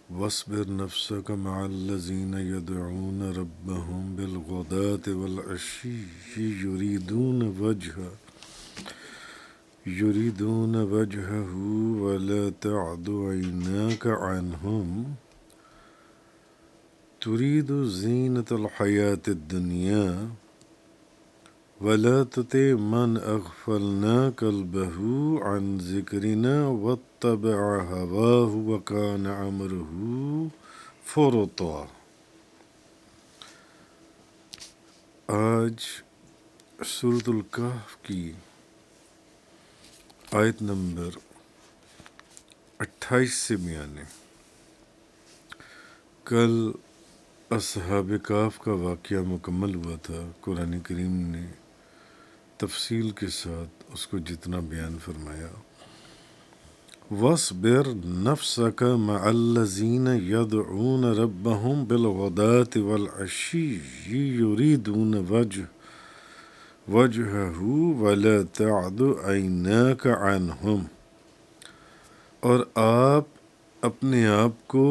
واصبر نفسك مع الذين يدعون ربهم بالغداة والعشي يريدون وجهه ولا تعد عيناك عنهم تريد زينة الحياة الدنيا ولا تطع من أغفلنا قلبه عن ذكرنا واتبع هواه وكان أمره فرطا۔ آج سورۃ الکہف کی آیت نمبر 28 سے بیان ہے۔ کل اصحاب کہف کا واقعہ مکمل ہوا تھا۔ قرآن کریم نے تفصیل کے ساتھ اس کو جتنا بیان فرمایا، وَاصْبِرْ نَفْسَكَ مَعَ الَّذِينَ يَدْعُونَ رَبَّهُمْ بِالْغَدَاةِ وَالْعَشِيِّ يُرِيدُونَ وَجْهَهُ وَلَا تَعْدُ عَيْنَاكَ عَنْهُمْ، اور آپ اپنے آپ کو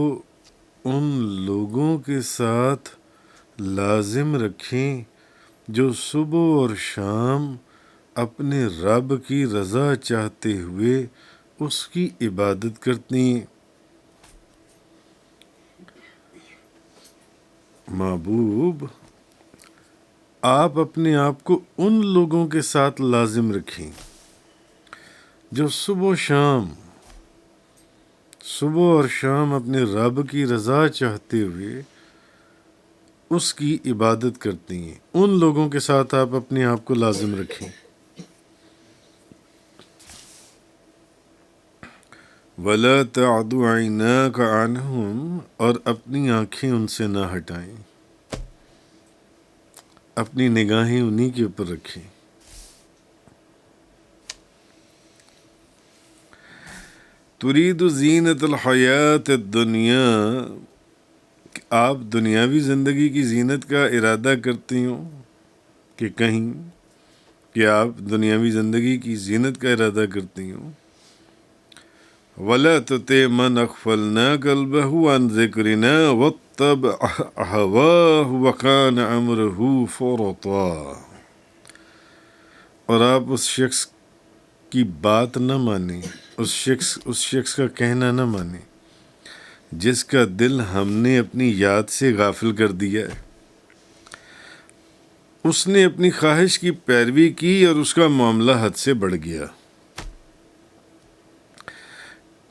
ان لوگوں کے ساتھ لازم رکھیں جو صبح اور شام اپنے رب کی رضا چاہتے ہوئے اس کی عبادت کرتی ہیں۔ محبوب، آپ اپنے آپ کو ان لوگوں کے ساتھ لازم رکھیں جو صبح اور شام اپنے رب کی رضا چاہتے ہوئے اس کی عبادت کرتی ہیں۔ ان لوگوں کے ساتھ آپ اپنے آپ کو لازم رکھیں۔ وَلَا تَعْدُ عَيْنَاكَ عَنْهُمْ، اور اپنی آنکھیں ان سے نہ ہٹائیں، اپنی نگاہیں انہی کے اوپر رکھیں۔ تُرِيدُ زِينَةَ الْحَيَاةِ الدُّنْيَا، آپ دنیاوی زندگی کی زینت کا ارادہ کرتی ہوں کہ آپ دنیاوی زندگی کی زینت کا ارادہ کرتی ہوں۔ وَلَا تُطِعْ مَنْ أَغْفَلْنَا قَلْبَهُ عَنْ ذِكْرِنَا وَاتَّبَعَ هَوَاهُ وَكَانَ أَمْرُهُ فُرُطًا، اور آپ اس شخص کی بات نہ مانیں، اس شخص کا کہنا نہ مانیں جس کا دل ہم نے اپنی یاد سے غافل کر دیا ہے۔ اس نے اپنی خواہش کی پیروی کی اور اس کا معاملہ حد سے بڑھ گیا۔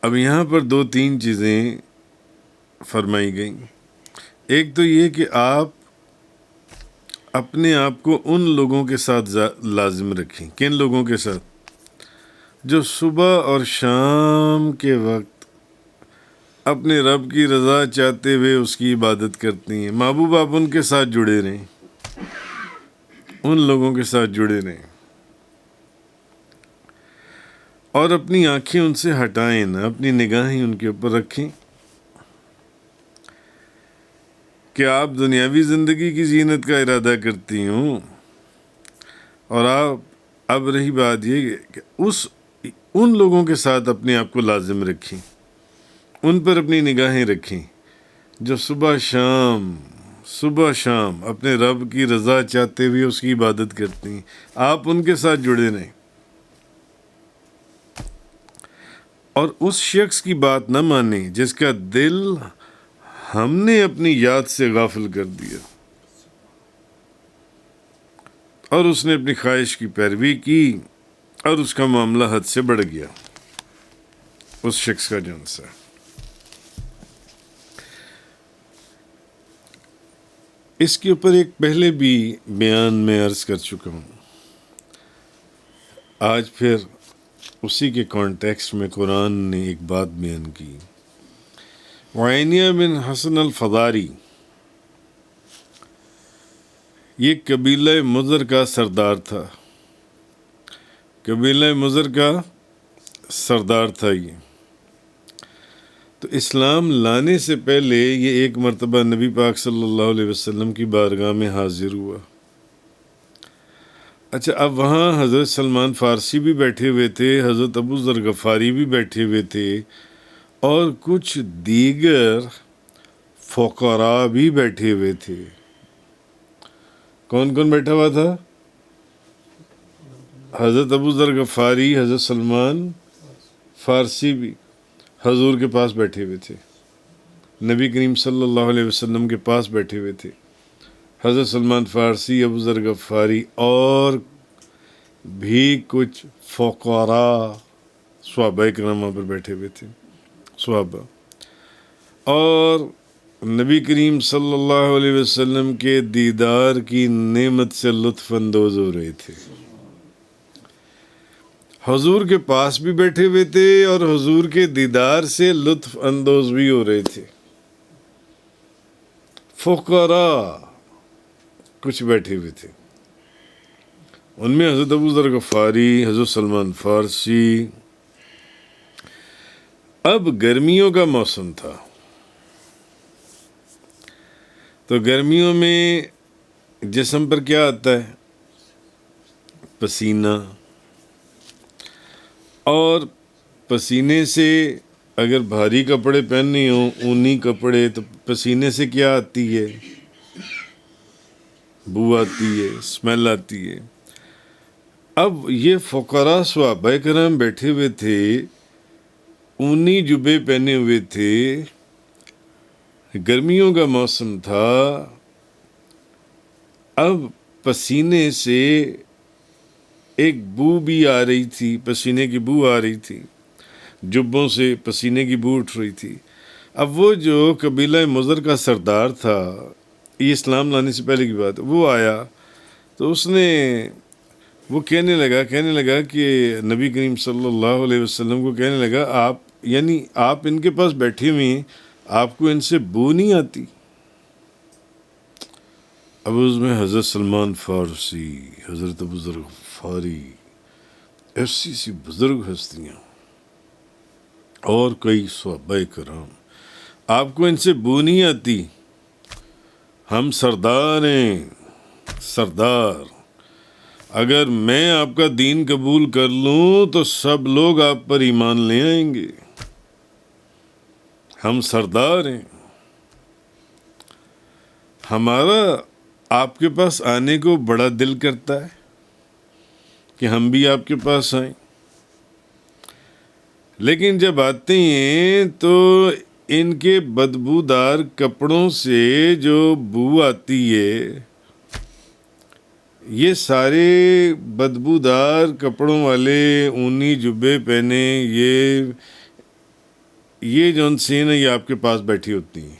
اب یہاں پر 2-3 چیزیں فرمائی گئیں۔ ایک تو یہ کہ آپ اپنے آپ کو ان لوگوں کے ساتھ لازم رکھیں۔ کن لوگوں کے ساتھ؟ جو صبح اور شام کے وقت اپنے رب کی رضا چاہتے ہوئے اس کی عبادت کرتی ہیں۔ محبوب، آپ ان کے ساتھ جڑے رہیں، ان لوگوں کے ساتھ جڑے رہیں، اور اپنی آنکھیں ان سے ہٹائیں نہ، اپنی نگاہیں ان کے اوپر رکھیں کہ آپ دنیاوی زندگی کی زینت کا ارادہ کرتی ہوں، اور آپ اب رہی بات یہ کہ ان لوگوں کے ساتھ اپنے آپ کو لازم رکھیں، ان پر اپنی نگاہیں رکھیں جو صبح شام اپنے رب کی رضا چاہتے ہوئے اس کی عبادت کرتی ہیں۔ آپ ان کے ساتھ جڑے رہیں اور اس شخص کی بات نہ مانیں جس کا دل ہم نے اپنی یاد سے غافل کر دیا اور اس نے اپنی خواہش کی پیروی کی اور اس کا معاملہ حد سے بڑھ گیا۔ اس شخص کا جن سے اس کے اوپر ایک پہلے بھی بیان میں عرض کر چکا ہوں، آج پھر اسی کے کانٹیکسٹ میں قرآن نے ایک بات بیان کی۔ وعینیہ بن حسن الفضاری، یہ قبیلہ مضر کا سردار تھا، قبیلہ مضر کا سردار تھا یہ۔ تو اسلام لانے سے پہلے یہ ایک مرتبہ نبی پاک صلی اللہ علیہ وسلم کی بارگاہ میں حاضر ہوا۔ اچھا، اب وہاں حضرت سلمان فارسی بھی بیٹھے ہوئے تھے، حضرت ابو ذر غفاری بھی بیٹھے ہوئے تھے، اور کچھ دیگر فقراء بھی بیٹھے ہوئے تھے. کون کون بیٹھا ہوا تھا؟ حضرت ابو ذر غفاری، حضرت سلمان فارسی بھی حضور کے پاس بیٹھے ہوئے تھے، نبی کریم صلی اللہ علیہ وسلم کے پاس بیٹھے ہوئے تھے. حضرت سلمان فارسی، ابو ذر غفاری اور بھی کچھ فقراء صحابہ کرام وہاں پر بیٹھے ہوئے تھے، صحابہ، اور نبی کریم صلی اللہ علیہ وسلم کے دیدار کی نعمت سے لطف اندوز ہو رہے تھے. حضور کے پاس بھی بیٹھے ہوئے تھے اور حضور کے دیدار سے لطف اندوز بھی ہو رہے تھے. فقراء کچھ بیٹھے ہوئے تھے، ان میں حضرت ابو ذر غفاری، حضرت سلمان فارسی. اب گرمیوں کا موسم تھا، تو گرمیوں میں جسم پر کیا آتا ہے؟ پسینہ. اور پسینے سے اگر بھاری کپڑے پہننے ہوں، اونی کپڑے، تو پسینے سے کیا آتی ہے؟ بو آتی ہے، اسمیل آتی ہے. اب یہ فقراء صحابہ کرام بیٹھے ہوئے تھے، اونی جبے پہنے ہوئے تھے، گرمیوں کا موسم تھا. اب پسینے سے ایک بو بھی آ رہی تھی، پسینے کی بو آ رہی تھی، جبوں سے پسینے کی بو اٹھ رہی تھی. اب وہ جو قبیلہ مضر کا سردار تھا، یہ اسلام لانے سے پہلے کی بات، وہ آیا تو اس نے وہ کہنے لگا کہ نبی کریم صلی اللہ علیہ وسلم کو کہنے لگا، آپ ان کے پاس بیٹھے ہوئے ہیں، آپ کو ان سے بو نہیں آتی؟ اب اس میں حضرت سلمان فارسی، حضرت ابو ذر غفاری، ایسی بزرگ ہستیاں اور کئی صحابہ کرام، آپ کو ان سے بو نہیں آتی؟ ہم سردار ہیں، سردار. اگر میں آپ کا دین قبول کر لوں تو سب لوگ آپ پر ایمان لے آئیں گے. ہم سردار ہیں، ہمارا آپ کے پاس آنے کو بڑا دل کرتا ہے کہ ہم بھی آپ کے پاس آئیں. لیکن جب آتے ہیں تو ان کے بدبودار کپڑوں سے جو بو آتی ہے، یہ سارے بدبودار کپڑوں والے اونی جبے پہنے یہ جو سین ہے، یہ آپ کے پاس بیٹھی ہوتی ہیں.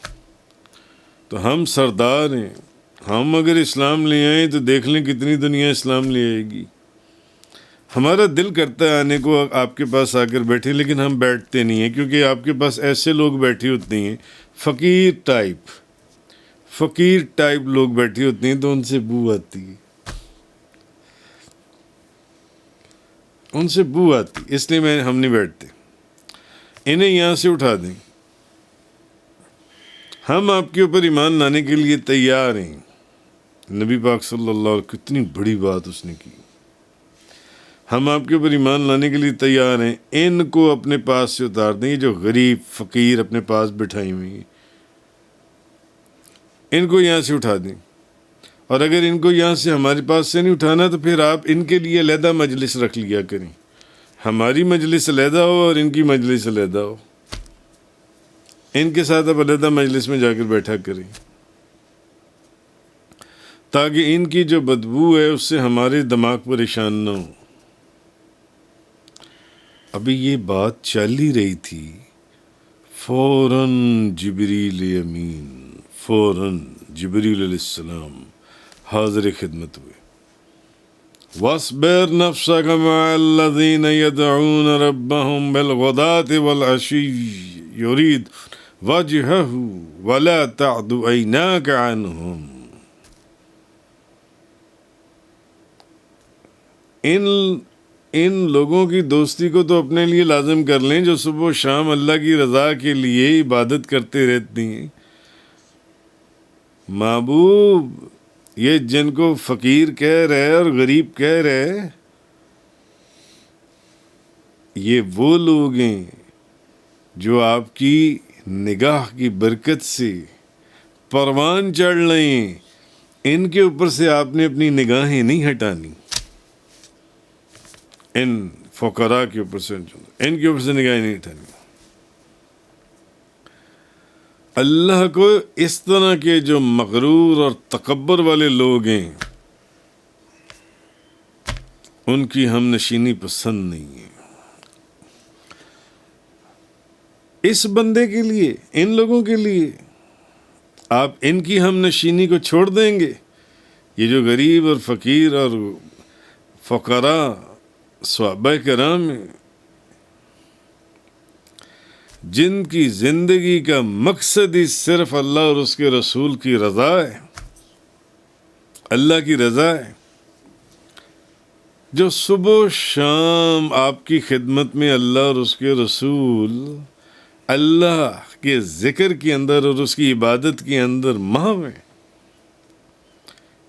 تو ہم سردار ہیں، ہم اگر اسلام لے آئیں تو دیکھ لیں کتنی دنیا اسلام لے آئے گی. ہمارا دل کرتا ہے آنے کو آپ کے پاس آ کر بیٹھے، لیکن ہم بیٹھتے نہیں ہیں، کیونکہ آپ کے پاس ایسے لوگ بیٹھے ہوتے ہیں، فقیر ٹائپ لوگ بیٹھے ہوتے ہیں، تو ان سے بو آتی ہے، ان سے بو آتی، اس لیے ہم نہیں بیٹھتے. انہیں یہاں سے اٹھا دیں. ہم آپ کے اوپر ایمان لانے کے لیے تیار ہیں. نبی پاک صلی اللہ علیہ وسلم، کتنی بڑی بات اس نے کی. ہم آپ کے اوپر ایمان لانے کے لیے تیار ہیں. ان کو اپنے پاس سے اتار دیں، یہ جو غریب فقیر اپنے پاس بٹھائی ہوئی ہیں، ان کو یہاں سے اٹھا دیں. اور اگر ان کو یہاں سے ہمارے پاس سے نہیں اٹھانا تو پھر آپ ان کے لیے علیحدہ مجلس رکھ لیا کریں. ہماری مجلس علیحدہ ہو اور ان کی مجلس علیحدہ ہو. ان کے ساتھ اب علیحدہ مجلس میں جا کر بیٹھا کریں، تاکہ ان کی جو بدبو ہے اس سے ہمارے دماغ پریشان نہ ہو. ابھی یہ بات چل ہی رہی تھی، فوراً جبریل علیہ السلام حاضر خدمت ہوئے. وَاصْبِرْ نَفْسَكَ مَعَ الَّذِينَ يَدْعُونَ رَبَّهُمْ بِالْغَدَاةِ وَالْعَشِيِّ يُرِيدُونَ وَجْهَهُ وَلَا تَعْدُ عَيْنَاكَ عَنْهُمْ. ان لوگوں کی دوستی کو تو اپنے لیے لازم کر لیں جو صبح و شام اللہ کی رضا کے لیے عبادت کرتے رہتی ہیں. محبوب، یہ جن کو فقیر کہہ رہے اور غریب کہہ رہے، یہ وہ لوگ ہیں جو آپ کی نگاہ کی برکت سے پروان چڑھ لیں، ان کے اوپر سے آپ نے اپنی نگاہیں نہیں ہٹانی، ان فقراء کے اوپر سے، ان کے اوپر سے نگاہیں نہیں ہٹانی۔ اللہ کو اس طرح کے جو مغرور اور تکبر والے لوگ ہیں ان کی ہم نشینی پسند نہیں ہے۔ اس بندے کے لیے، ان لوگوں کے لیے آپ ان کی ہم نشینی کو چھوڑ دیں گے؟ یہ جو غریب اور فقیر اور فقراء صحابہ کرام ہیں، جن کی زندگی کا مقصد ہی صرف اللہ اور اس کے رسول کی رضا ہے، اللہ کی رضا ہے، جو صبح و شام آپ کی خدمت میں اللہ اور اس کے رسول اللہ کے ذکر کے اندر اور اس کی عبادت کے اندر محو ہیں،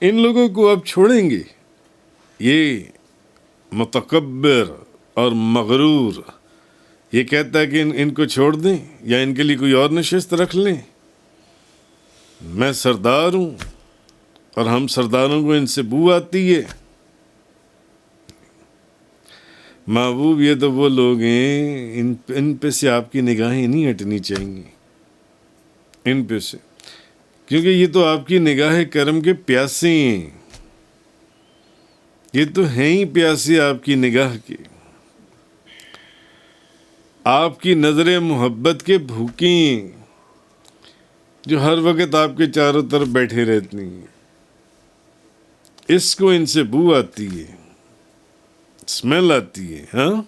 ان لوگوں کو آپ چھوڑیں گے؟ یہ متکبر اور مغرور یہ کہتا ہے کہ ان کو چھوڑ دیں یا ان کے لیے کوئی اور نشست رکھ لیں، میں سردار ہوں اور ہم سرداروں کو ان سے بو آتی ہے۔ محبوب یہ تو وہ لوگ ہیں، ان پہ سے آپ کی نگاہیں نہیں ہٹنی چاہیے، ان پہ سے، کیونکہ یہ تو آپ کی نگاہ کرم کے پیاسے ہیں، یہ تو ہیں ہی پیاسے آپ کی نگاہ کے، آپ کی نظر محبت کے بھوکے ہیں، جو ہر وقت آپ کے چاروں طرف بیٹھے رہتی ہیں۔ اس کو ان سے بو آتی ہے، اسمیل آتی ہے، ہاں؟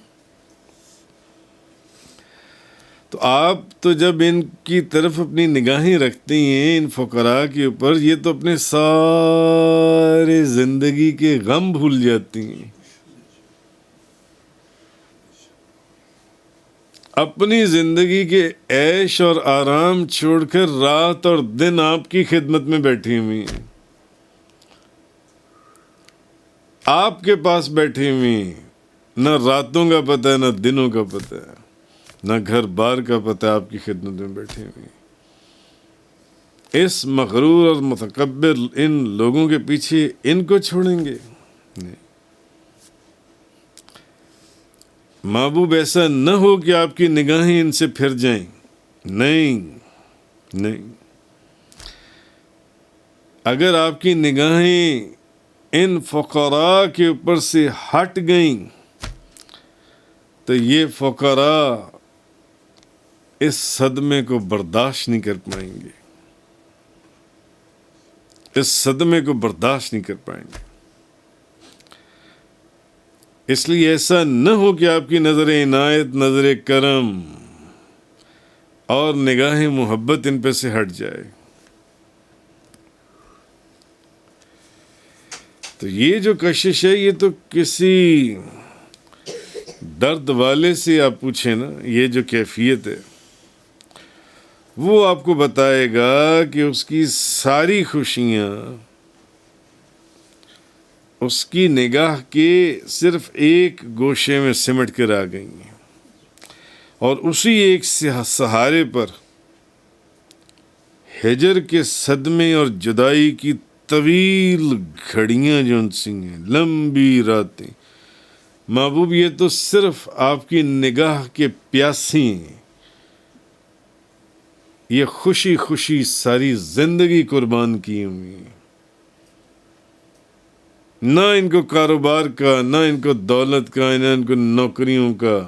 تو آپ تو جب ان کی طرف اپنی نگاہیں رکھتے ہیں، ان فقراء کے اوپر، یہ تو اپنے سارے زندگی کے غم بھول جاتی ہیں، اپنی زندگی کے عیش اور آرام چھوڑ کر رات اور دن آپ کی خدمت میں بیٹھی ہوئی ہیں، آپ کے پاس بیٹھی ہوئی ہیں، نہ راتوں کا پتہ ہے نہ دنوں کا پتہ ہے، نہ گھر بار کا پتہ ہے، آپ کی خدمت میں بیٹھی ہوئی ہیں۔ اس مغرور اور متکبر ان لوگوں کے پیچھے ان کو چھوڑیں گے؟ نہیں۔ محبوب ایسا نہ ہو کہ آپ کی نگاہیں ان سے پھر جائیں، نہیں نہیں، اگر آپ کی نگاہیں ان فقراء کے اوپر سے ہٹ گئیں تو یہ فقراء اس صدمے کو برداشت نہیں کر پائیں گے، اس صدمے کو برداشت نہیں کر پائیں گے۔ اس لیے ایسا نہ ہو کہ آپ کی نظر عنایت، نظر کرم اور نگاہ محبت ان پہ سے ہٹ جائے۔ تو یہ جو کشش ہے، یہ تو کسی درد والے سے آپ پوچھیں نا، یہ جو کیفیت ہے وہ آپ کو بتائے گا کہ اس کی ساری خوشیاں اس کی نگاہ کے صرف ایک گوشے میں سمٹ کر آ گئی ہیں، اور اسی ایک سہارے پر ہجر کے صدمے اور جدائی کی طویل گھڑیاں جو ان سی ہیں، لمبی راتیں، محبوب یہ تو صرف آپ کی نگاہ کے پیاسے ہیں، یہ خوشی خوشی ساری زندگی قربان کی ہوئی ہیں، نہ ان کو کاروبار کا، نہ ان کو دولت کا، نہ ان کو نوکریوں کا،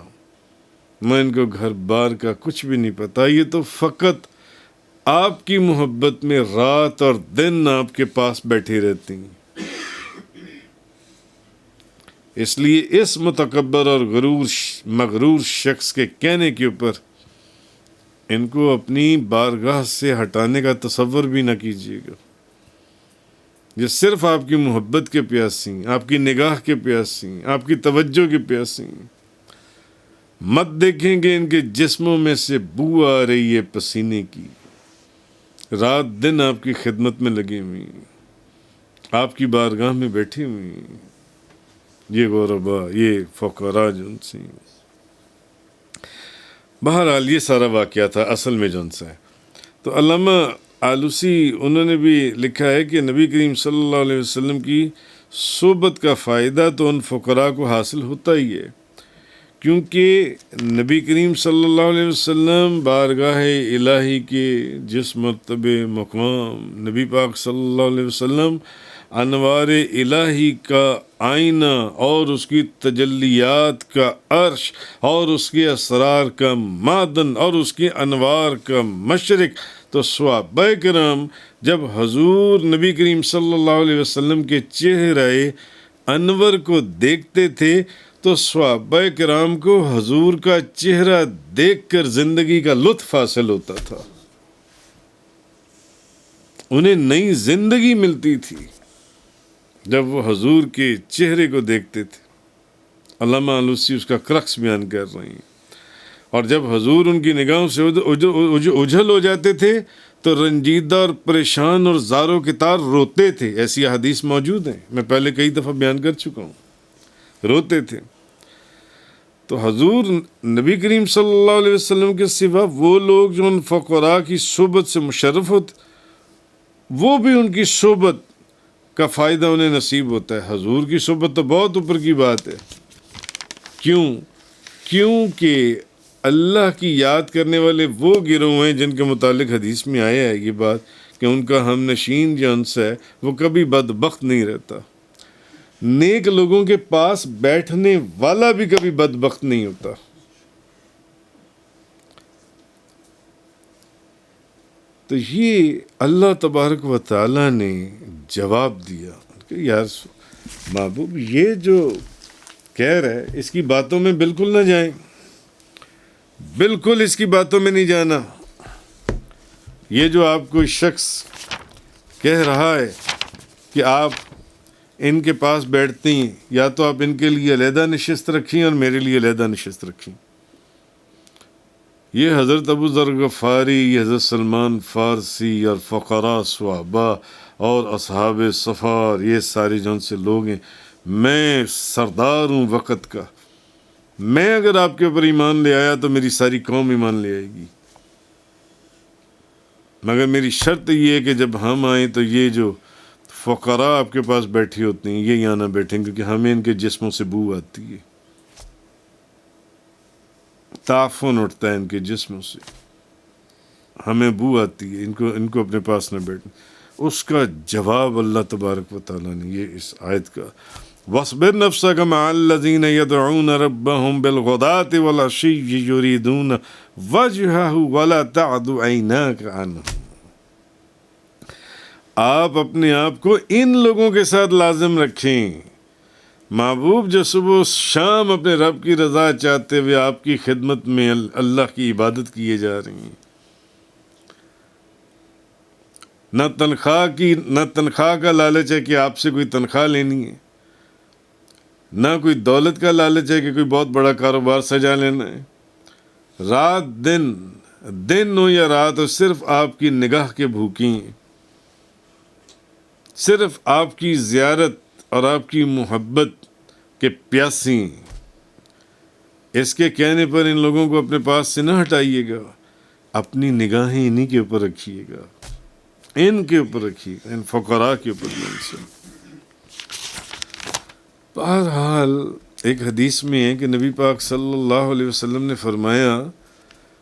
نہ ان کو گھر بار کا، کچھ بھی نہیں پتا، یہ تو فقط آپ کی محبت میں رات اور دن آپ کے پاس بیٹھی رہتی ہیں۔ اس لیے اس متکبر اور مغرور شخص کے کہنے کے اوپر ان کو اپنی بارگاہ سے ہٹانے کا تصور بھی نہ کیجیے گا۔ یہ صرف آپ کی محبت کے پیاسی ہیں، آپ کی نگاہ کے پیاسی ہیں، آپ کی توجہ کے پیاسی ہیں۔ مت دیکھیں کہ ان کے جسموں میں سے بو آ رہی ہے پسینے کی، رات دن آپ کی خدمت میں لگی ہوئی ہیں، آپ کی بارگاہ میں بیٹھی ہوئی ہیں، یہ غربا، یہ فقراء جو ان سے ہیں۔ بہرحال یہ سارا واقعہ تھا اصل میں جون سا ہے. تو علامہ آلوسی انہوں نے بھی لکھا ہے کہ نبی کریم صلی اللہ علیہ وسلم کی صحبت کا فائدہ تو ان فقراء کو حاصل ہوتا ہی ہے، کیونکہ نبی کریم صلی اللہ علیہ وسلم بارگاہ الہی کے جس مرتبے مقام، نبی پاک صلی اللہ علیہ وسلم انوار الہی کا آئینہ اور اس کی تجلیات کا عرش اور اس کے اسرار کا معدن اور اس کے انوار کا مشرق. تو صحابہ کرام جب حضور نبی کریم صلی اللہ علیہ وسلم کے چہرے انور کو دیکھتے تھے تو صحابہ کرام کو حضور کا چہرہ دیکھ کر زندگی کا لطف حاصل ہوتا تھا، انہیں نئی زندگی ملتی تھی جب وہ حضور کے چہرے کو دیکھتے تھے. علامہ آلوسی اس کا کرکس بیان کر رہے ہیں. اور جب حضور ان کی نگاہوں سے اجھل ہو جاتے تھے تو رنجیدہ اور پریشان اور زار و کتار روتے تھے. ایسی حدیث موجود ہیں، میں پہلے کئی دفعہ بیان کر چکا ہوں. روتے تھے. تو حضور نبی کریم صلی اللہ علیہ وسلم کے سوا وہ لوگ جو ان فقراء کی صحبت سے مشرف ہوتے، وہ بھی ان کی صحبت کا فائدہ انہیں نصیب ہوتا ہے. حضور کی صحبت تو بہت اوپر کی بات ہے. کیونکہ اللہ کی یاد کرنے والے وہ گروہ ہیں جن کے متعلق حدیث میں آیا ہے یہ بات کہ ان کا ہم نشین جو ان سے ہے وہ کبھی بدبخت نہیں رہتا. نیک لوگوں کے پاس بیٹھنے والا بھی کبھی بدبخت نہیں ہوتا. تو یہ اللہ تبارک و تعالیٰ نے جواب دیا کہ یار محبوب یہ جو کہہ رہا ہے اس کی باتوں میں بالکل نہ جائیں، بالکل اس کی باتوں میں نہیں جانا. یہ جو آپ کو شخص کہہ رہا ہے کہ آپ ان کے پاس بیٹھتی ہیں، یا تو آپ ان کے لیے علیحدہ نشست رکھیں اور میرے لیے علیحدہ نشست رکھیں. یہ حضرت ابو ذر غفاری، یہ حضرت سلمان فارسی اور فقراء صحابہ اور اصحاب صفار، یہ سارے جون سے لوگ ہیں. میں سردار ہوں وقت کا. میں اگر آپ کے اوپر ایمان لے آیا تو میری ساری قوم ایمان لے آئے گی، مگر میری شرط یہ ہے کہ جب ہم آئیں تو یہ جو فقراء آپ کے پاس بیٹھی ہوتی ہیں یہ یہاں نہ بیٹھیں، کیونکہ ہمیں ان کے جسموں سے بو آتی ہے، تعفن اٹھتا ہے ان کے جسموں سے، ہمیں بو آتی ہے، ان کو اپنے پاس نہ بیٹھیں. اس کا جواب اللہ تبارک و تعالیٰ نے یہ اس آیت کا وَاصْبِرْ نَفْسَكَ مَعَ الَّذِينَ يَدْعُونَ رَبَّهُمْ بِالْغَدَاةِ وَالْعَشِيِّ يُرِيدُونَ وَجْهَهُ وَلَا تَعْدُ عَيْنَاكَ عَنْهُمْ. آپ اپنے آپ کو ان لوگوں کے ساتھ لازم رکھیں محبوب جو صبح و شام اپنے رب کی رضا چاہتے ہوئے آپ کی خدمت میں اللہ کی عبادت کیے جا رہی ہیں. نہ تنخواہ کا لالچ ہے کہ آپ سے کوئی تنخواہ لینی ہے، نہ کوئی دولت کا لالچ ہے کہ کوئی بہت بڑا کاروبار سجا لینا ہے. رات دن ہو یا رات ہو، صرف آپ کی نگاہ کے بھوکی ہیں، صرف آپ کی زیارت اور آپ کی محبت کے پیاسی ہیں. اس کے کہنے پر ان لوگوں کو اپنے پاس سے نہ ہٹائیے گا، اپنی نگاہیں انہی کے اوپر رکھیے گا، ان کے اوپر رکھیے گا، ان فقراء کے اوپر. بہرحال ایک حدیث میں ہے کہ نبی پاک صلی اللہ علیہ وسلم نے فرمایا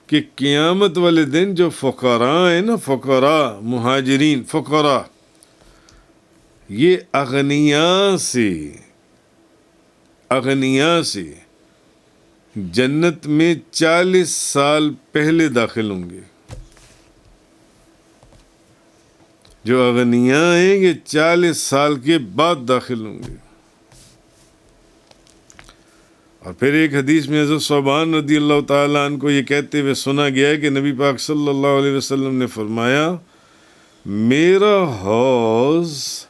کہ قیامت والے دن جو فقراء ہیں نا، فقراء مہاجرین فقراء، یہ اغنیاء سے جنت میں 40 سال پہلے داخل ہوں گے. جو اغنیاء ہیں یہ 40 سال کے بعد داخل ہوں گے. اور پھر ایک حدیث میں حضرت ثوبان رضی اللہ تعالیٰ عنہ کو یہ کہتے ہوئے سنا گیا ہے کہ نبی پاک صلی اللہ علیہ وسلم نے فرمایا، میرا حوض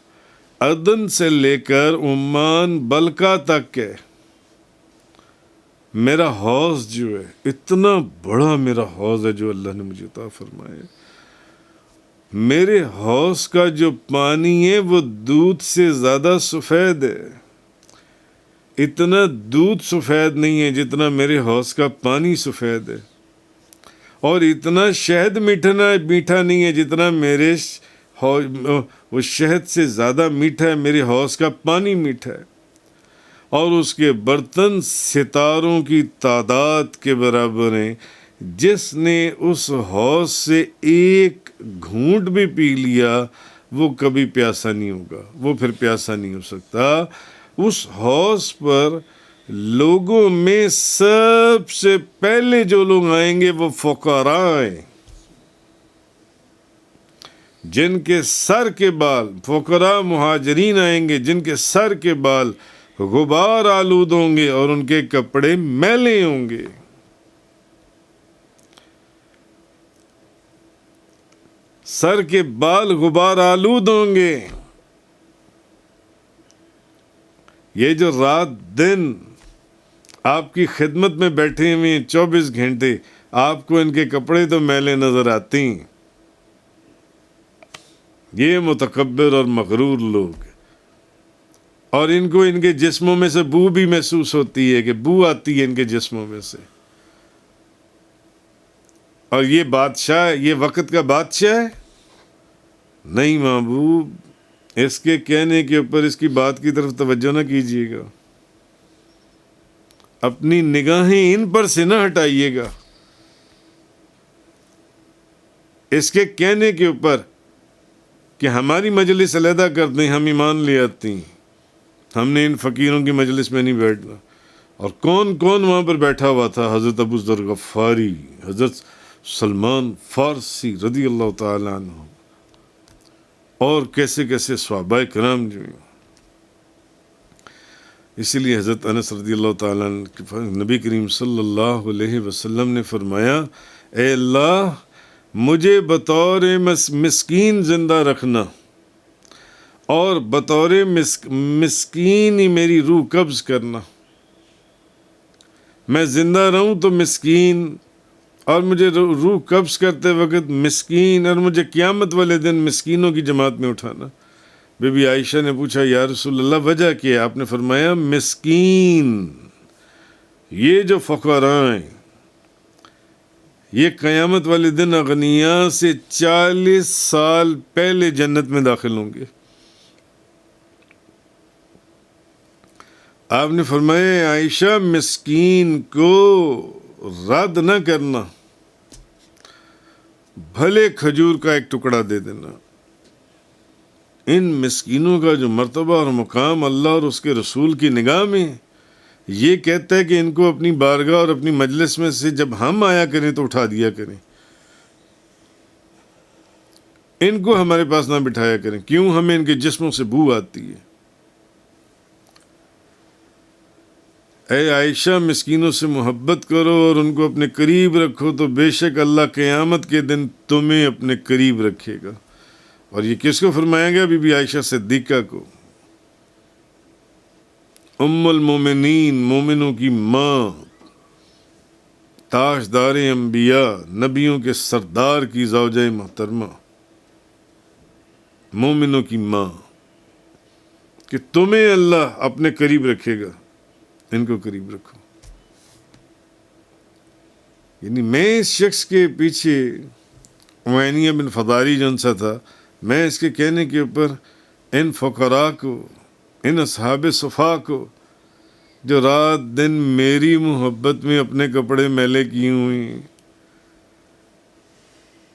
عدن سے لے کر عمان بلقا تک ہے. میرا حوض جو ہے اتنا بڑا میرا حوض ہے جو اللہ نے مجھے عطا فرمایا. میرے حوض کا جو پانی ہے وہ دودھ سے زیادہ سفید ہے. اتنا دودھ سفید نہیں ہے جتنا میرے حوض کا پانی سفید ہے. اور اتنا شہد میٹھا نہیں ہے جتنا میرے وہ شہد سے زیادہ میٹھا ہے میرے حوض کا پانی میٹھا ہے، اور اس کے برتن ستاروں کی تعداد کے برابر ہیں۔ جس نے اس حوض سے ایک گھونٹ بھی پی لیا وہ کبھی پیاسا نہیں ہوگا، وہ پھر پیاسا نہیں ہو سکتا۔ اس حوض پر لوگوں میں سب سے پہلے جو لوگ آئیں گے وہ فقراء ہیں، جن کے سر کے بال، فقراء مہاجرین آئیں گے جن کے سر کے بال غبار آلود ہوں گے اور ان کے کپڑے میلے ہوں گے۔ سر کے بال غبار آلود ہوں گے۔ یہ جو رات دن آپ کی خدمت میں بیٹھے ہوئے ہیں 24 گھنٹے، آپ کو ان کے کپڑے تو میلے نظر آتے ہیں۔ یہ متکبر اور مغرور لوگ، اور ان کو ان کے جسموں میں سے بو بھی محسوس ہوتی ہے، کہ بو آتی ہے ان کے جسموں میں سے۔ اور یہ بادشاہ، یہ وقت کا بادشاہ ہے؟ نہیں محبوب، اس کے کہنے کے اوپر اس کی بات کی طرف توجہ نہ کیجیے گا، اپنی نگاہیں ان پر سے نہ ہٹائیے گا۔ اس کے کہنے کے اوپر کہ ہماری مجلس علیحدہ کر دیں، ہم ایمان لے آتے ہیں، ہم نے ان فقیروں کی مجلس میں نہیں بیٹھنا۔ اور کون کون وہاں پر بیٹھا ہوا تھا؟ حضرت ابو ذر غفاری، حضرت سلمان فارسی رضی اللہ تعالیٰ عنہ، اور کیسے کیسے صحابہ کرام جو ہیں۔ اسی لیے حضرت انس رضی اللہ تعالیٰ عنہ، نبی کریم صلی اللہ علیہ وسلم نے فرمایا، اے اللہ مجھے بطور مسکین زندہ رکھنا، اور بطور مسکین ہی میری روح قبض کرنا۔ میں زندہ رہوں تو مسکین، اور مجھے روح قبض کرتے وقت مسکین، اور مجھے قیامت والے دن مسکینوں کی جماعت میں اٹھانا۔ بی بی عائشہ نے پوچھا یا رسول اللہ وجہ کیا ہے؟ آپ نے فرمایا مسکین، یہ جو فقراء ہیں، یہ قیامت والے دن اغنیاء سے 40 سال پہلے جنت میں داخل ہوں گے۔ آپ نے فرمایا عائشہ مسکین کو رد نہ کرنا، بھلے کھجور کا ایک ٹکڑا دے دینا۔ ان مسکینوں کا جو مرتبہ اور مقام اللہ اور اس کے رسول کی نگاہ میں یہ کہتا ہے کہ ان کو اپنی بارگاہ اور اپنی مجلس میں سے جب ہم آیا کریں تو اٹھا دیا کریں، ان کو ہمارے پاس نہ بٹھایا کریں، کیوں؟ ہمیں ان کے جسموں سے بو آتی ہے۔ اے عائشہ مسکینوں سے محبت کرو اور ان کو اپنے قریب رکھو، تو بے شک اللہ قیامت کے دن تمہیں اپنے قریب رکھے گا۔ اور یہ کس کو فرمایا گیا؟ بی بی عائشہ صدیقہ کو، ام المومنین، مومنوں کی ماں، تاجدار انبیاء، نبیوں کے سردار کی زوجہ محترمہ، مومنوں کی ماں، کہ تمہیں اللہ اپنے قریب رکھے گا، ان کو قریب رکھو۔ یعنی میں اس شخص کے پیچھے عوینیہ بن فضاری جو ان سا تھا، میں اس کے کہنے کے اوپر ان فقراء کو، ان اصحاب صفا کو جو رات دن میری محبت میں اپنے کپڑے میلے کیے ہوئے ہیں،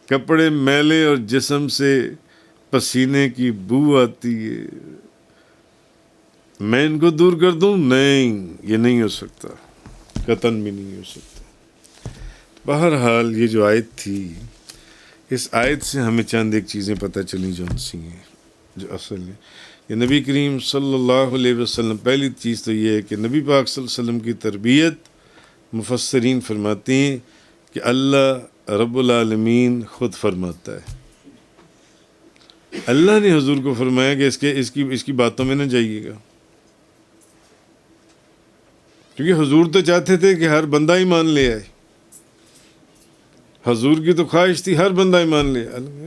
کپڑے میلے اور جسم سے پسینے کی بو آتی ہے، میں ان کو دور کر دوں؟ نہیں، یہ نہیں ہو سکتا، قطعاً بھی نہیں ہو سکتا۔ بہرحال یہ جو آیت تھی، اس آیت سے ہمیں چند ایک چیزیں پتہ چلی جو سی ہیں، جو اصل ہے کہ نبی کریم صلی اللہ علیہ وسلم، پہلی چیز تو یہ ہے کہ نبی پاک صلی اللہ علیہ وسلم کی تربیت، مفسرین فرماتے ہیں کہ اللہ رب العالمین خود فرماتا ہے، اللہ نے حضور کو فرمایا کہ اس کی باتوں میں نہ جائیے گا، کیونکہ حضور تو چاہتے تھے کہ ہر بندہ ایمان لے آئے، حضور کی تو خواہش تھی ہر بندہ ایمان لے آئے،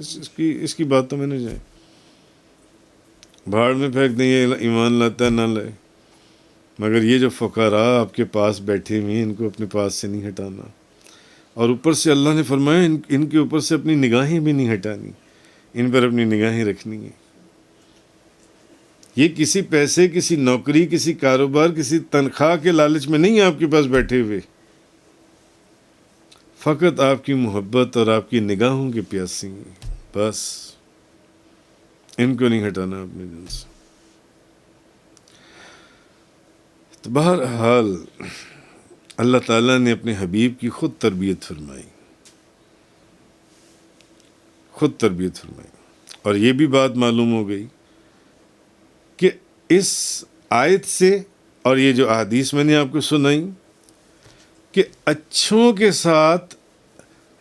اس کی باتوں میں نہ جائیں، بھاڑ میں پھینک دیں، یہ ایمان لاتا ہے نہ لائے، مگر یہ جو فقراء آپ کے پاس بیٹھے ہوئے ہیں ان کو اپنے پاس سے نہیں ہٹانا، اور اوپر سے اللہ نے فرمایا ان کے اوپر سے اپنی نگاہیں بھی نہیں ہٹانی، ان پر اپنی نگاہیں رکھنی ہیں۔ یہ کسی پیسے، کسی نوکری، کسی کاروبار، کسی تنخواہ کے لالچ میں نہیں آپ کے پاس بیٹھے ہوئے، فقط آپ کی محبت اور آپ کی نگاہوں کے پیاسی ہیں، بس ان کو نہیں ہٹانا اپنے دل سے۔ تو بہرحال اللہ تعالیٰ نے اپنے حبیب کی خود تربیت فرمائی، خود تربیت فرمائی۔ اور یہ بھی بات معلوم ہو گئی کہ اس آیت سے اور یہ جو احادیث میں نے آپ کو سنائی کہ اچھوں کے ساتھ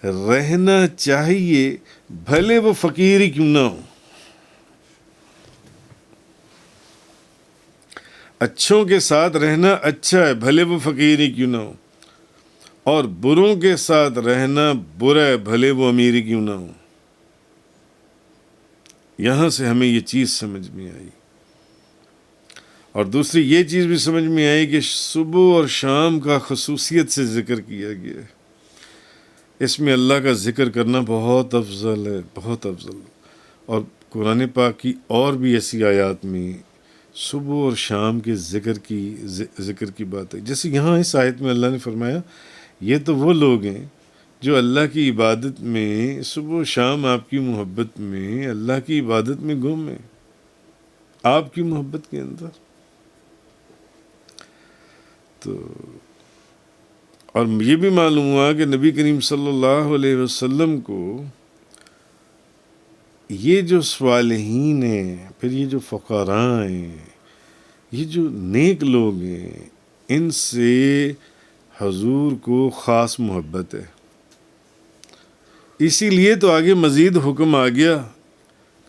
رہنا چاہیے، بھلے وہ فقیر ہی کیوں نہ ہو۔ اچھوں کے ساتھ رہنا اچھا ہے، بھلے وہ فقیر ہی کیوں نہ ہو، اور بروں کے ساتھ رہنا برا ہے، بھلے وہ امیر ہی کیوں نہ ہو۔ یہاں سے ہمیں یہ چیز سمجھ میں آئی، اور دوسری یہ چیز بھی سمجھ میں آئی کہ صبح اور شام کا خصوصیت سے ذکر کیا گیا ہے، اس میں اللہ کا ذکر کرنا بہت افضل ہے، بہت افضل۔ اور قرآن پاک کی اور بھی ایسی آیات میں صبح اور شام کے ذکر کی بات ہے، جیسے یہاں اس آیت میں اللہ نے فرمایا یہ تو وہ لوگ ہیں جو اللہ کی عبادت میں صبح و شام آپ کی محبت میں، اللہ کی عبادت میں گم ہیں، آپ کی محبت کے اندر۔ تو اور یہ بھی معلوم ہوا کہ نبی کریم صلی اللہ علیہ وسلم کو یہ جو صالحین ہیں، پھر یہ جو فقراء ہیں، یہ جو نیک لوگ ہیں، ان سے حضور کو خاص محبت ہے۔ اسی لیے تو آگے مزید حکم آ گیا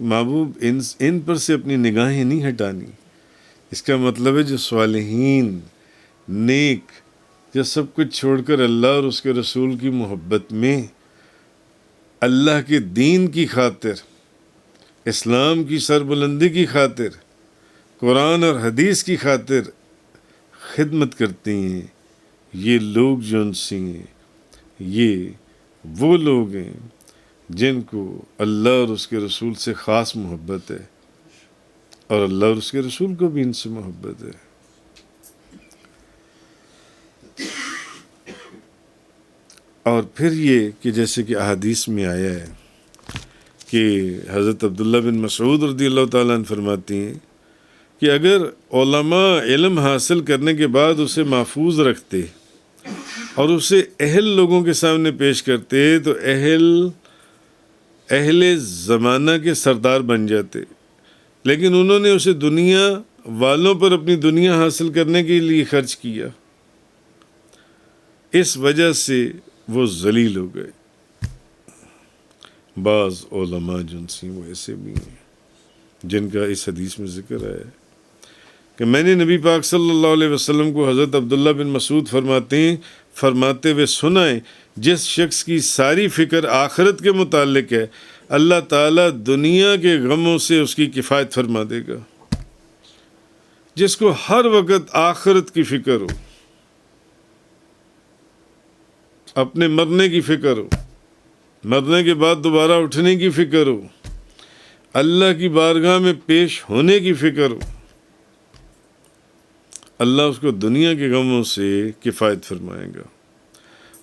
کہ محبوب ان پر سے اپنی نگاہیں نہیں ہٹانی۔ اس کا مطلب ہے جو صالحین، نیک، جو سب کچھ چھوڑ کر اللہ اور اس کے رسول کی محبت میں، اللہ کے دین کی خاطر، اسلام کی سربلندی کی خاطر، قرآن اور حدیث کی خاطر خدمت کرتے ہیں، یہ لوگ جو ان سے ہیں، یہ وہ لوگ ہیں جن کو اللہ اور اس کے رسول سے خاص محبت ہے، اور اللہ اور اس کے رسول کو بھی ان سے محبت ہے۔ اور پھر یہ کہ جیسے کہ احادیث میں آیا ہے کہ حضرت عبداللہ بن مسعود رضی اللہ تعالیٰ عنہ فرماتی ہیں کہ اگر علماء علم حاصل کرنے کے بعد اسے محفوظ رکھتے اور اسے اہل لوگوں کے سامنے پیش کرتے تو اہل زمانہ کے سردار بن جاتے، لیکن انہوں نے اسے دنیا والوں پر اپنی دنیا حاصل کرنے کے لیے خرچ کیا، اس وجہ سے وہ ذلیل ہو گئے۔ بعض علماء جن سے وہ ایسے بھی ہیں جن کا اس حدیث میں ذکر ہے کہ میں نے نبی پاک صلی اللہ علیہ وسلم کو حضرت عبداللہ بن مسعود فرماتے ہوئے سنا ہے، جس شخص کی ساری فکر آخرت کے متعلق ہے، اللہ تعالیٰ دنیا کے غموں سے اس کی کفایت فرما دے گا۔ جس کو ہر وقت آخرت کی فکر ہو، اپنے مرنے کی فکر ہو، مرنے کے بعد دوبارہ اٹھنے کی فکر ہو، اللہ کی بارگاہ میں پیش ہونے کی فکر ہو، اللہ اس کو دنیا کے غموں سے کفایت فرمائے گا۔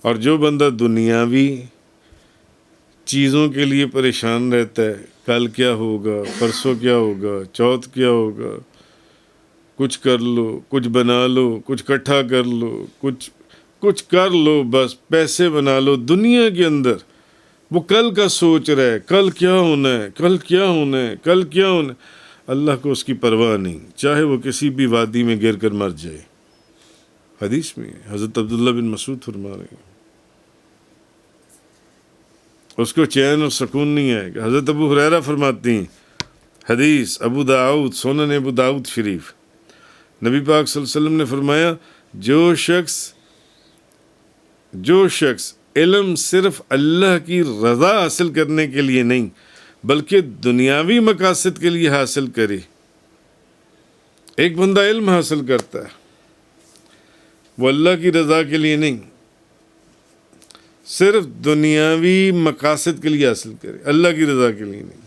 اور جو بندہ دنیاوی چیزوں کے لیے پریشان رہتا ہے، کل کیا ہوگا، پرسوں کیا ہوگا، چوتھ کیا ہوگا، کچھ کر لو، کچھ بنا لو، کچھ اکٹھا کر لو، کچھ کر لو، بس پیسے بنا لو، دنیا کے اندر وہ کل کا سوچ رہا ہے، کل کیا ہونا ہے، کل کیا ہونا ہے، کل کیا ہونا ہے۔ اللہ کو اس کی پرواہ نہیں، چاہے وہ کسی بھی وادی میں گر کر مر جائے۔ حدیث میں حضرت عبداللہ بن مسعود فرما رہے ہیں اس کو چین اور سکون نہیں آئے گا۔ حضرت ابو ہریرہ فرماتے ہیں، حدیث ابو داؤد، سنن ابو داؤد شریف، نبی پاک صلی اللہ علیہ وسلم نے فرمایا جو شخص علم صرف اللہ کی رضا حاصل کرنے کے لیے نہیں بلکہ دنیاوی مقاصد کے لیے حاصل کرے۔ ایک بندہ علم حاصل کرتا ہے، وہ اللہ کی رضا کے لیے نہیں، صرف دنیاوی مقاصد کے لیے حاصل کرے، اللہ کی رضا کے لیے نہیں۔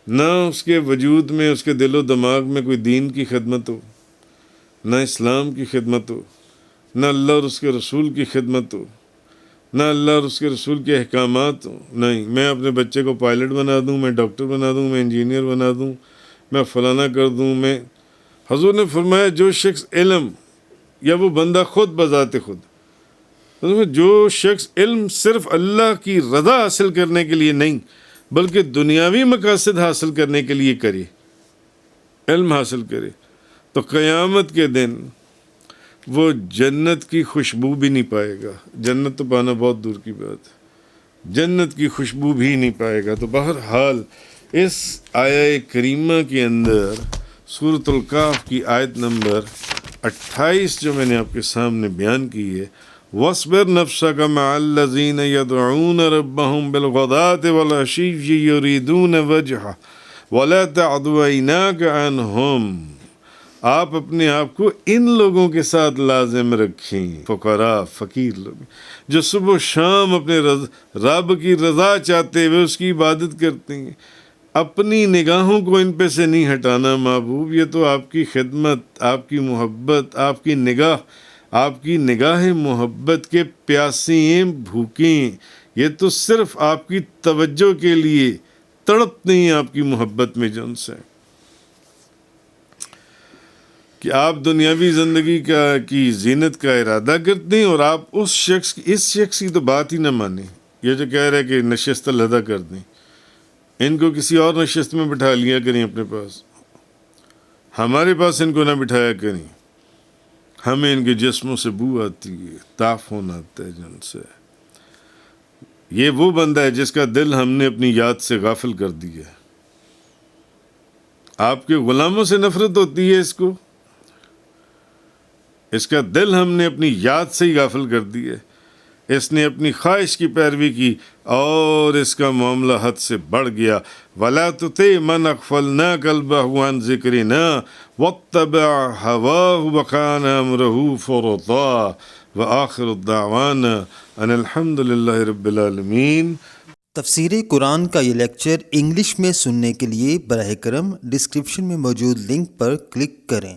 نہ اس کے وجود میں، اس کے دل و دماغ میں کوئی دین کی خدمت ہو، نہ اسلام کی خدمت ہو، نہ اللہ اور اس کے رسول کی خدمت ہو، نہ اللہ اور اس کے رسول کے احکامات ہوں۔ نہیں، میں اپنے بچے کو پائلٹ بنا دوں، میں ڈاکٹر بنا دوں، میں انجینئر بنا دوں، میں فلانا کر دوں۔ میں حضور نے فرمایا جو شخص علم، یا وہ بندہ خود بذات خود، جو شخص علم صرف اللہ کی رضا حاصل کرنے کے لیے نہیں بلکہ دنیاوی مقاصد حاصل کرنے کے لیے کرے، علم حاصل کرے، تو قیامت کے دن وہ جنت کی خوشبو بھی نہیں پائے گا۔ جنت تو پانا بہت دور کی بات ہے، جنت کی خوشبو بھی نہیں پائے گا۔ تو بہرحال اس آیہ کریمہ کے اندر سورۃ الکہف کی آیت نمبر 28 جو میں نے آپ کے سامنے بیان کی ہے، وَاصْبِرْ نَفْسَكَ مَعَ الَّذِينَ يَدْعُونَ رَبَّهُمْ بِالْغَدَاةِ وَالْعَشِيِّ يُرِيدُونَ وَجْهَهُ وَلَا تَعْدُ عَيْنَاكَ عَنْهُمْ، آپ اپنے آپ کو ان لوگوں کے ساتھ لازم رکھیں، فقراء، فقیر لوگ جو صبح و شام اپنے رب کی رضا چاہتے ہوئے اس کی عبادت کرتے ہیں، اپنی نگاہوں کو ان پہ سے نہیں ہٹانا محبوب۔ یہ تو آپ کی خدمت، آپ کی محبت، آپ کی نگاہ محبت کے پیاسے ہیں، بھوکے ہیں، یہ تو صرف آپ کی توجہ کے لیے تڑپتے ہیں آپ کی محبت میں جو ان سے، کہ آپ دنیاوی زندگی کی زینت کا ارادہ کرتے ہیں اور آپ اس شخص کی تو بات ہی نہ مانیں۔ یہ جو کہہ رہے کہ نشست علیحدہ کر دیں، ان کو کسی اور نشست میں بٹھا لیا کریں اپنے پاس، ہمارے پاس ان کو نہ بٹھایا کریں، ہمیں ان کے جسموں سے بو آتی ہے، تعفن آتا ہے جن سے۔ یہ وہ بندہ ہے جس کا دل ہم نے اپنی یاد سے غافل کر دیا ہے۔ آپ کے غلاموں سے نفرت ہوتی ہے اس کا دل ہم نے اپنی یاد سے ہی غافل کر دیا ہے، اس نے اپنی خواہش کی پیروی کی اور اس کا معاملہ حد سے بڑھ گیا۔ وَلَا تُطِعْ مَنْ أَغْفَلْنَا قَلْبَهُ عَنْ ذِكْرِنَا وَاتَّبَعَ هَوَاهُ وَكَانَ أَمْرُهُ فُرُطًا وَآخِرُ الدَّعْوَانَ أَنِ الْحَمْدُ لِلَّهِ رَبِّ الْعَالَمِينَ۔ تفسیر قرآن کا یہ لیکچر انگلش میں سننے کے لیے براہ کرم ڈسکرپشن میں موجود لنک پر کلک کریں۔